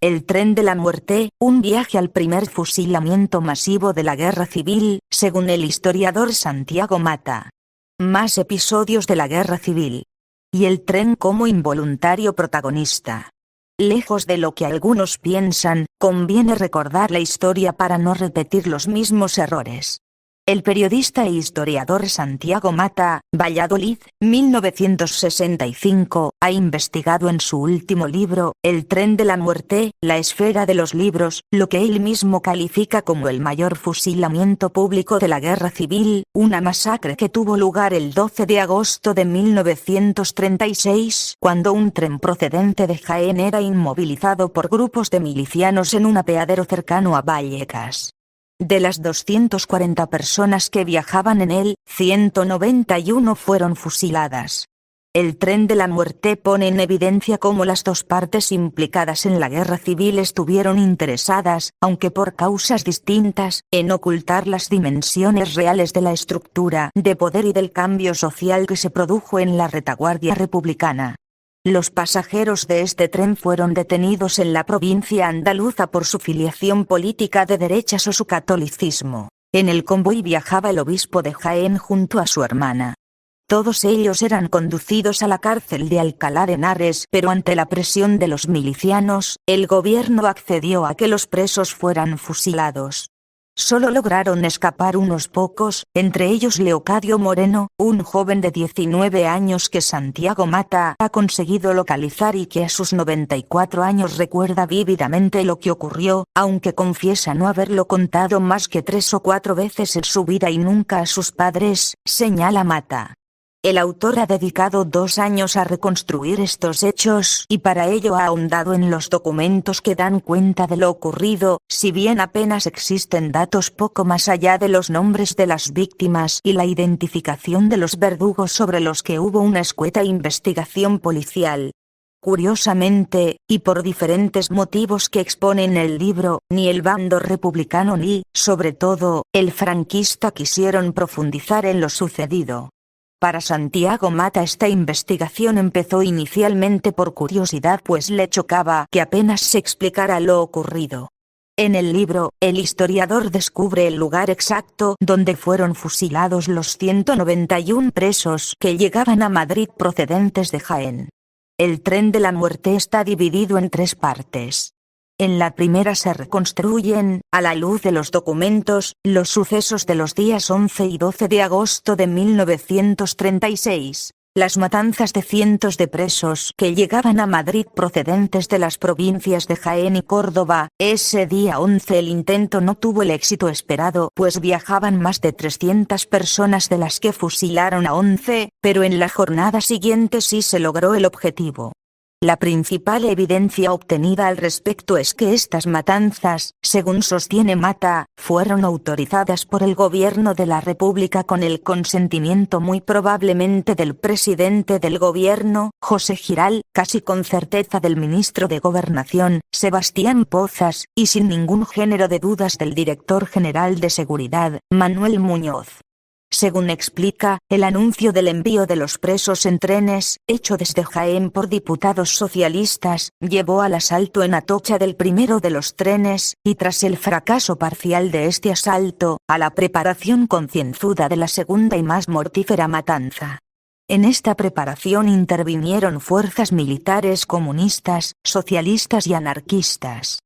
El tren de la muerte, un viaje al primer fusilamiento masivo de la Guerra Civil, según el historiador Santiago Mata. Más episodios de la Guerra Civil. Y el tren como involuntario protagonista. Lejos de lo que algunos piensan, conviene recordar la historia para no repetir los mismos errores. El periodista e historiador Santiago Mata, Valladolid, 1965, ha investigado en su último libro, El tren de la muerte, la esfera de los libros, lo que él mismo califica como el mayor fusilamiento público de la Guerra Civil, una masacre que tuvo lugar el 12 de agosto de 1936, cuando un tren procedente de Jaén era inmovilizado por grupos de milicianos en un apeadero cercano a Vallecas. De las 240 personas que viajaban en él, 191 fueron fusiladas. El tren de la muerte pone en evidencia cómo las dos partes implicadas en la guerra civil estuvieron interesadas, aunque por causas distintas, en ocultar las dimensiones reales de la estructura de poder y del cambio social que se produjo en la retaguardia republicana. Los pasajeros de este tren fueron detenidos en la provincia andaluza por su filiación política de derechas o su catolicismo. En el convoy viajaba el obispo de Jaén junto a su hermana. Todos ellos eran conducidos a la cárcel de Alcalá de Henares, pero ante la presión de los milicianos, el gobierno accedió a que los presos fueran fusilados. Solo lograron escapar unos pocos, entre ellos Leocadio Moreno, un joven de 19 años que Santiago Mata ha conseguido localizar y que a sus 94 años recuerda vívidamente lo que ocurrió, aunque confiesa no haberlo contado más que 3 o 4 veces en su vida y nunca a sus padres, señala Mata. El autor ha dedicado 2 años a reconstruir estos hechos y para ello ha ahondado en los documentos que dan cuenta de lo ocurrido, si bien apenas existen datos poco más allá de los nombres de las víctimas y la identificación de los verdugos sobre los que hubo una escueta investigación policial. Curiosamente, y por diferentes motivos que expone en el libro, ni el bando republicano ni, sobre todo, el franquista quisieron profundizar en lo sucedido. Para Santiago Mata esta investigación empezó inicialmente por curiosidad, pues le chocaba que apenas se explicara lo ocurrido. En el libro, el historiador descubre el lugar exacto donde fueron fusilados los 191 presos que llegaban a Madrid procedentes de Jaén. El tren de la muerte está dividido en 3 partes. En la primera se reconstruyen, a la luz de los documentos, los sucesos de los días 11 y 12 de agosto de 1936, las matanzas de cientos de presos que llegaban a Madrid procedentes de las provincias de Jaén y Córdoba. Ese día 11 el intento no tuvo el éxito esperado, pues viajaban más de 300 personas de las que fusilaron a 11, pero en la jornada siguiente sí se logró el objetivo. La principal evidencia obtenida al respecto es que estas matanzas, según sostiene Mata, fueron autorizadas por el gobierno de la República con el consentimiento muy probablemente del presidente del gobierno, José Giral, casi con certeza del ministro de Gobernación, Sebastián Pozas, y sin ningún género de dudas del director general de Seguridad, Manuel Muñoz. Según explica, el anuncio del envío de los presos en trenes, hecho desde Jaén por diputados socialistas, llevó al asalto en Atocha del primero de los trenes, y tras el fracaso parcial de este asalto, a la preparación concienzuda de la segunda y más mortífera matanza. En esta preparación intervinieron fuerzas militares comunistas, socialistas y anarquistas.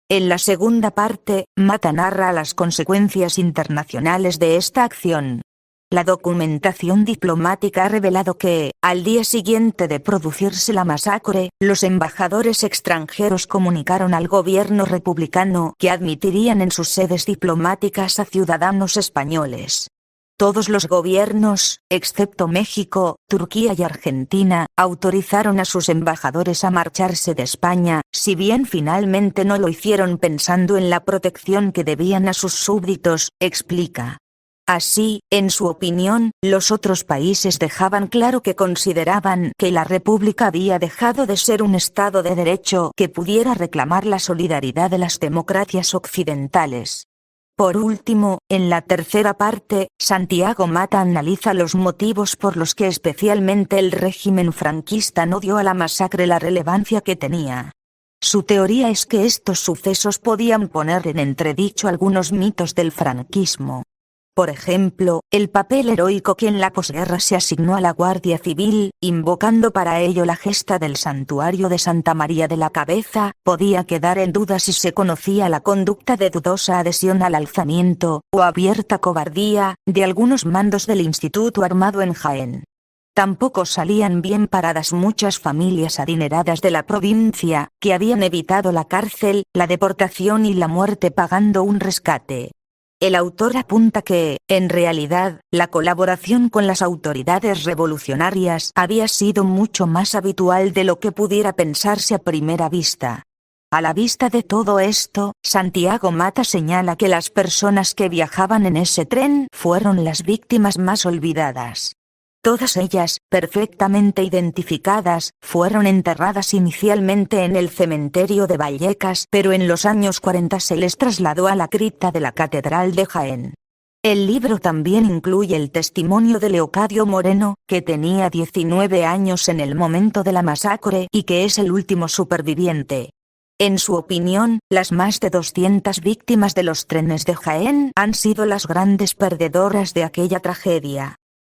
En la segunda parte, Mata narra las consecuencias internacionales de esta acción. La documentación diplomática ha revelado que, al día siguiente de producirse la masacre, los embajadores extranjeros comunicaron al gobierno republicano que admitirían en sus sedes diplomáticas a ciudadanos españoles. Todos los gobiernos, excepto México, Turquía y Argentina, autorizaron a sus embajadores a marcharse de España, si bien finalmente no lo hicieron pensando en la protección que debían a sus súbditos, explica. Así, en su opinión, los otros países dejaban claro que consideraban que la República había dejado de ser un Estado de derecho que pudiera reclamar la solidaridad de las democracias occidentales. Por último, en la tercera parte, Santiago Mata analiza los motivos por los que especialmente el régimen franquista no dio a la masacre la relevancia que tenía. Su teoría es que estos sucesos podían poner en entredicho algunos mitos del franquismo. Por ejemplo, el papel heroico que en la posguerra se asignó a la Guardia Civil, invocando para ello la gesta del santuario de Santa María de la Cabeza, podía quedar en duda si se conocía la conducta de dudosa adhesión al alzamiento, o abierta cobardía, de algunos mandos del Instituto Armado en Jaén. Tampoco salían bien paradas muchas familias adineradas de la provincia, que habían evitado la cárcel, la deportación y la muerte pagando un rescate. El autor apunta que, en realidad, la colaboración con las autoridades revolucionarias había sido mucho más habitual de lo que pudiera pensarse a primera vista. A la vista de todo esto, Santiago Mata señala que las personas que viajaban en ese tren fueron las víctimas más olvidadas. Todas ellas, perfectamente identificadas, fueron enterradas inicialmente en el cementerio de Vallecas, pero en los años 40 se les trasladó a la cripta de la Catedral de Jaén. El libro también incluye el testimonio de Leocadio Moreno, que tenía 19 años en el momento de la masacre y que es el último superviviente. En su opinión, las más de 200 víctimas de los trenes de Jaén han sido las grandes perdedoras de aquella tragedia.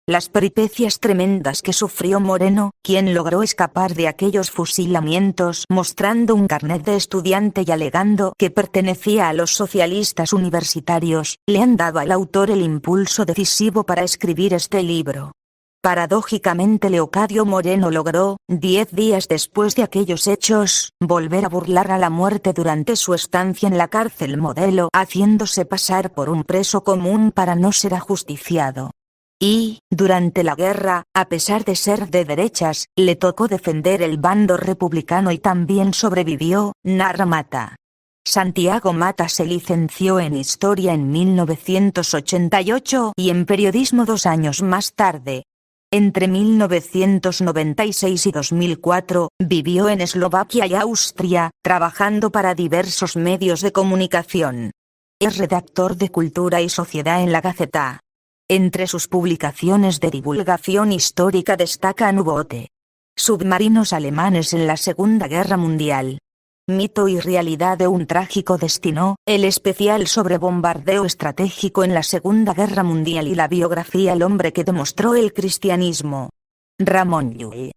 Las peripecias tremendas que sufrió Moreno, quien logró escapar de aquellos fusilamientos mostrando un carnet de estudiante y alegando que pertenecía a los socialistas universitarios, le han dado al autor el impulso decisivo para escribir este libro. Paradójicamente Leocadio Moreno logró, 10 días después de aquellos hechos, volver a burlar a la muerte durante su estancia en la cárcel Modelo, haciéndose pasar por un preso común para no ser ajusticiado. Y, durante la guerra, a pesar de ser de derechas, le tocó defender el bando republicano y también sobrevivió, narra Mata. Santiago Mata se licenció en Historia en 1988 y en Periodismo 2 años más tarde. Entre 1996 y 2004, vivió en Eslovaquia y Austria, trabajando para diversos medios de comunicación. Es redactor de Cultura y Sociedad en La Gaceta. Entre sus publicaciones de divulgación histórica destacan U-Boote. Submarinos alemanes en la Segunda Guerra Mundial. Mito y realidad de un trágico destino, el especial sobre bombardeo estratégico en la Segunda Guerra Mundial y la biografía El hombre que demostró el cristianismo. Ramón Llull.